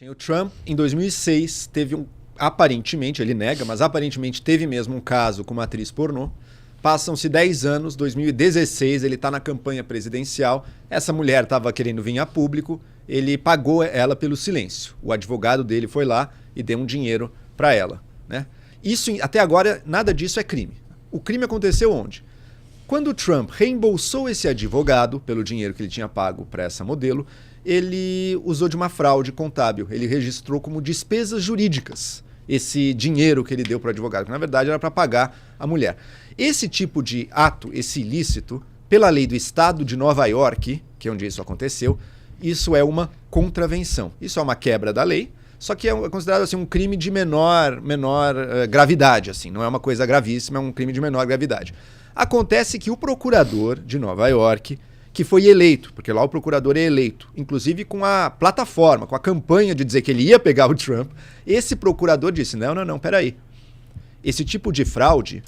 O Trump, em 2006, teve aparentemente, ele nega, mas aparentemente teve mesmo um caso com uma atriz pornô. Passam-se 10 anos, 2016, ele está na campanha presidencial, essa mulher estava querendo vir a público, ele pagou ela pelo silêncio. O advogado dele foi lá e deu um dinheiro para ela, né? Isso, até agora, nada disso é crime. O crime aconteceu onde? Quando o Trump reembolsou esse advogado pelo dinheiro que ele tinha pago para essa modelo, ele usou de uma fraude contábil. Ele registrou como despesas jurídicas esse dinheiro que ele deu para o advogado, que na verdade era para pagar a mulher. Esse tipo de ato, esse ilícito, pela lei do estado de Nova York, que é onde isso aconteceu, isso é uma contravenção. Isso é uma quebra da lei, só que é considerado assim, um crime de menor gravidade. Assim, não é uma coisa gravíssima, é um crime de menor gravidade. Acontece que o procurador de Nova York, que foi eleito, porque lá o procurador é eleito, inclusive com a plataforma, com a campanha de dizer que ele ia pegar o Trump, esse procurador disse, não, peraí. Esse tipo de fraude,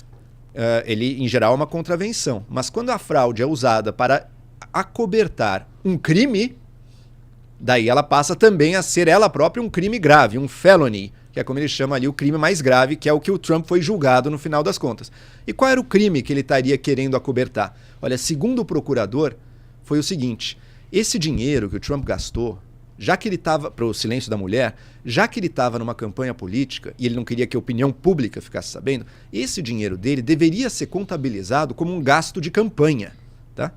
ele em geral é uma contravenção, mas quando a fraude é usada para acobertar um crime, daí ela passa também a ser ela própria um crime grave, um felony, que é como ele chama ali o crime mais grave, que é o que o Trump foi julgado no final das contas. E qual era o crime que ele estaria querendo acobertar? Olha, segundo o procurador, foi o seguinte, esse dinheiro que o Trump gastou, já que ele estava, para o silêncio da mulher, já que ele estava numa campanha política e ele não queria que a opinião pública ficasse sabendo, esse dinheiro dele deveria ser contabilizado como um gasto de campanha, tá?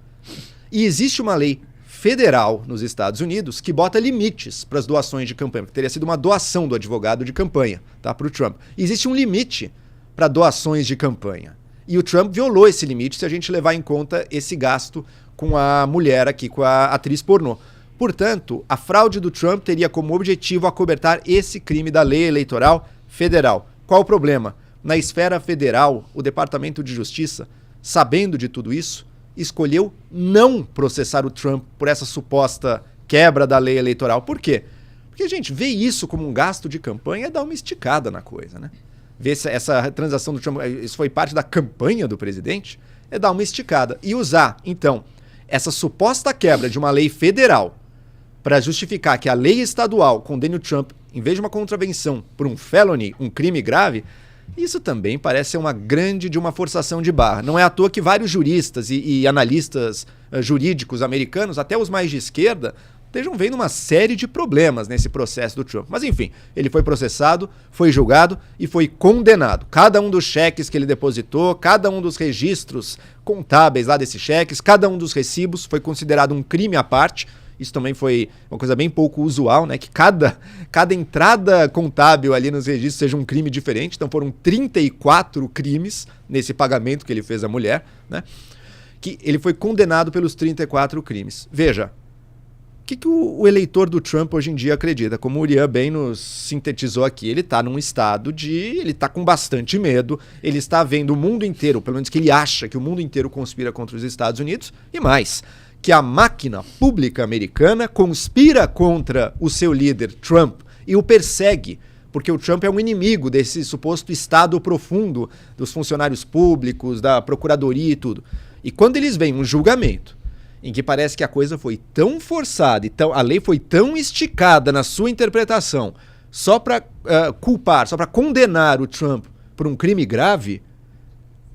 E existe uma lei federal nos Estados Unidos que bota limites para as doações de campanha, porque teria sido uma doação do advogado de campanha, tá, para o Trump. E existe um limite para doações de campanha. E o Trump violou esse limite se a gente levar em conta esse gasto com a mulher aqui, com a atriz pornô. Portanto, a fraude do Trump teria como objetivo acobertar esse crime da lei eleitoral federal. Qual o problema? Na esfera federal, o Departamento de Justiça, sabendo de tudo isso, escolheu não processar o Trump por essa suposta quebra da lei eleitoral. Por quê? Porque, gente, ver isso como um gasto de campanha é dar uma esticada na coisa, né? Ver essa transação do Trump, isso foi parte da campanha do presidente, é dar uma esticada. E usar, então, essa suposta quebra de uma lei federal para justificar que a lei estadual condene o Trump, em vez de uma contravenção por um felony, um crime grave, isso também parece ser uma forçação de barra. Não é à toa que vários juristas e analistas jurídicos americanos, até os mais de esquerda, estejam vendo uma série de problemas nesse processo do Trump. Mas enfim, ele foi processado, foi julgado e foi condenado. Cada um dos cheques que ele depositou, cada um dos registros contábeis lá desses cheques, cada um dos recibos foi considerado um crime à parte. Isso também foi uma coisa bem pouco usual, né? Que cada entrada contábil ali nos registros seja um crime diferente. Então foram 34 crimes nesse pagamento que ele fez à mulher, né? Que ele foi condenado pelos 34 crimes. Veja, o que o eleitor do Trump hoje em dia acredita? Como o Uriah bem nos sintetizou aqui, ele está num estado ele está com bastante medo, ele está vendo o mundo inteiro, pelo menos que ele acha que o mundo inteiro conspira contra os Estados Unidos, e mais, que a máquina pública americana conspira contra o seu líder Trump e o persegue, porque o Trump é um inimigo desse suposto estado profundo dos funcionários públicos, da procuradoria e tudo. E quando eles veem um julgamento em que parece que a coisa foi tão forçada, a lei foi tão esticada na sua interpretação, só para culpar, só para condenar o Trump por um crime grave,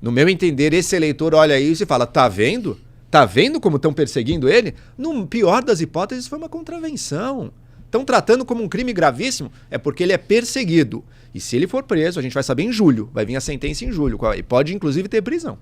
no meu entender, esse eleitor olha isso e fala, tá vendo? Tá vendo como estão perseguindo ele? No pior das hipóteses, foi uma contravenção. Estão tratando como um crime gravíssimo, é porque ele é perseguido. E se ele for preso, a gente vai saber em julho, vai vir a sentença em julho, e pode inclusive ter prisão.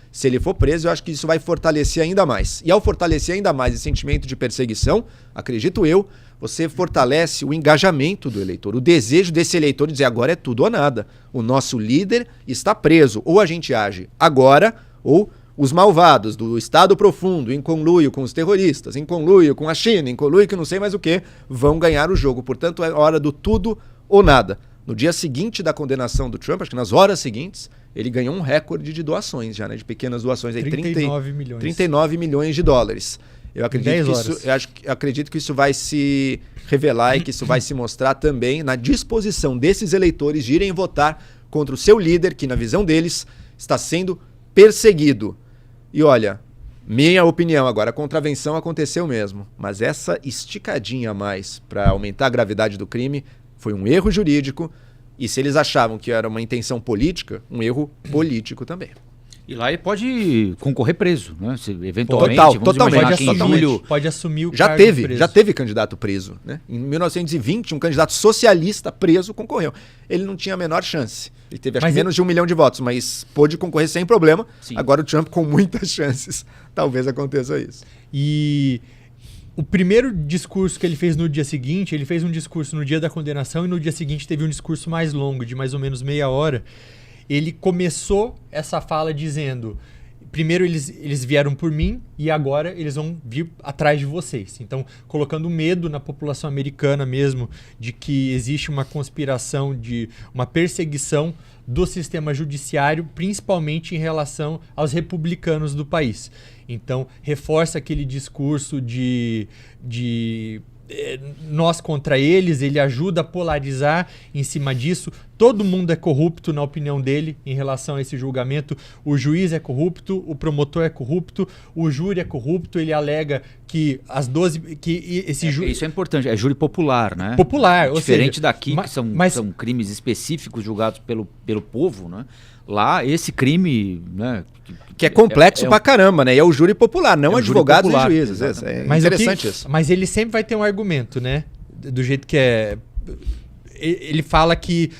Se ele for preso, eu acho que isso vai fortalecer ainda mais. E ao fortalecer ainda mais esse sentimento de perseguição, acredito eu, você fortalece o engajamento do eleitor, o desejo desse eleitor de dizer agora é tudo ou nada. O nosso líder está preso. Ou a gente age agora, ou os malvados do Estado Profundo, em conluio com os terroristas, em conluio com a China, em conluio com não sei mais o que, vão ganhar o jogo. Portanto, é hora do tudo ou nada. No dia seguinte da condenação do Trump, acho que nas horas seguintes, ele ganhou um recorde de doações já, né? De pequenas doações. 39 milhões. 39 milhões de dólares. Eu acredito que isso vai se revelar e que isso vai se mostrar também na disposição desses eleitores de irem votar contra o seu líder, que na visão deles está sendo perseguido. E olha, Minha opinião agora, a contravenção aconteceu mesmo, mas essa esticadinha a mais para aumentar a gravidade do crime foi um erro jurídico e se eles achavam que era uma intenção política, um erro político também. E lá ele pode concorrer preso, né? Se, eventualmente, totalmente. Pode assumir o já cargo teve, preso. Já teve candidato preso, né? Em 1920, um candidato socialista preso concorreu. Ele não tinha a menor chance. Ele teve acho que menos de 1 milhão de votos, mas pôde concorrer sem problema. Sim. Agora o Trump com muitas chances, talvez aconteça isso. E o primeiro discurso que ele fez no dia seguinte, ele fez um discurso no dia da condenação e no dia seguinte teve um discurso mais longo, de mais ou menos meia hora. Ele começou essa fala dizendo, primeiro eles vieram por mim e agora eles vão vir atrás de vocês. Então, colocando medo na população americana mesmo de que existe uma conspiração, de uma perseguição do sistema judiciário, principalmente em relação aos republicanos do país. Então, reforça aquele discurso de nós contra eles, ele ajuda a polarizar em cima disso. Todo mundo é corrupto, na opinião dele, em relação a esse julgamento. O juiz é corrupto, o promotor é corrupto, o júri é corrupto. Ele alega que as 12... que esse júri... Isso é importante, é júri popular, né? Popular, diferente daqui, que são crimes específicos julgados pelo povo, né? Lá, esse crime, né, que é complexo pra caramba, né? E é o júri popular, não advogados e juízes. É interessante isso. Mas ele sempre vai ter um argumento, né? Do jeito que é... Ele fala que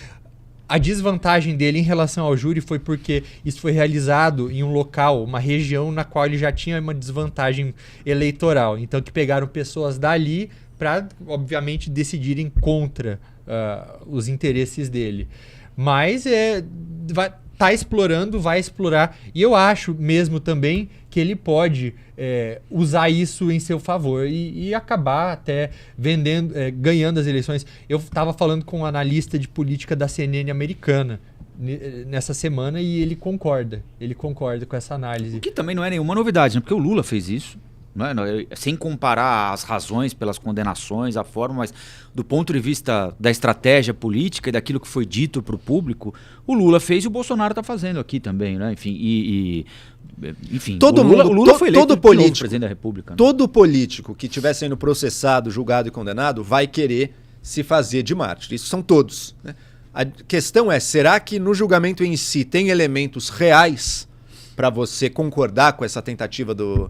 a desvantagem dele em relação ao júri foi porque isso foi realizado em um local, uma região na qual ele já tinha uma desvantagem eleitoral. Então, que pegaram pessoas dali para, obviamente, decidirem contra os interesses dele. Mas vai explorar. E eu acho mesmo também que ele pode usar isso em seu favor e acabar até ganhando as eleições. Eu estava falando com um analista de política da CNN americana nessa semana e ele concorda com essa análise. O que também não é nenhuma novidade, né? Porque o Lula fez isso. Sem comparar as razões pelas condenações, a forma, mas do ponto de vista da estratégia política e daquilo que foi dito para o público, o Lula fez e o Bolsonaro está fazendo aqui também, né? Enfim, o Lula foi eleito presidente da República. Né? Todo político que estiver sendo processado, julgado e condenado vai querer se fazer de mártir. Isso são todos. Né? A questão é, será que no julgamento em si tem elementos reais para você concordar com essa tentativa do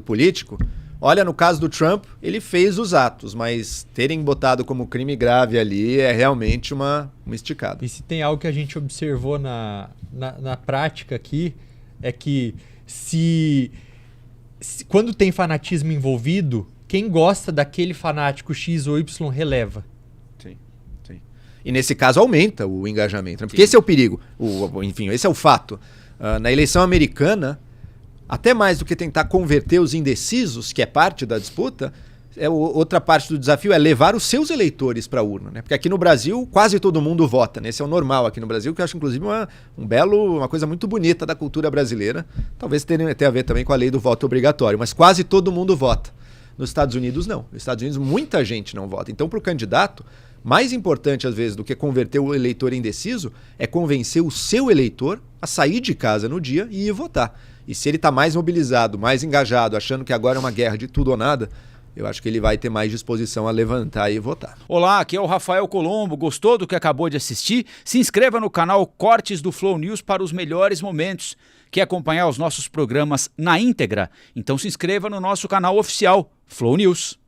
político? Olha, no caso do Trump, ele fez os atos, mas terem botado como crime grave ali é realmente uma esticada. E se tem algo que a gente observou na prática aqui, é que quando tem fanatismo envolvido, quem gosta daquele fanático X ou Y releva. Sim. E nesse caso aumenta o engajamento, né? Porque esse é o perigo, enfim, esse é o fato. Na eleição americana, até mais do que tentar converter os indecisos, que é parte da disputa, outra parte do desafio é levar os seus eleitores para a urna, né? Porque aqui no Brasil quase todo mundo vota, né? Esse é o normal aqui no Brasil, que eu acho inclusive uma coisa muito bonita da cultura brasileira. Talvez tenha a ver também com a lei do voto obrigatório, mas quase todo mundo vota. Nos Estados Unidos não. Nos Estados Unidos muita gente não vota. Então para o candidato, mais importante às vezes do que converter o eleitor indeciso é convencer o seu eleitor a sair de casa no dia e ir votar. E se ele está mais mobilizado, mais engajado, achando que agora é uma guerra de tudo ou nada, eu acho que ele vai ter mais disposição a levantar e votar. Olá, aqui é o Rafael Colombo. Gostou do que acabou de assistir? Se inscreva no canal Cortes do Flow News para os melhores momentos. Quer acompanhar os nossos programas na íntegra? Então se inscreva no nosso canal oficial, Flow News.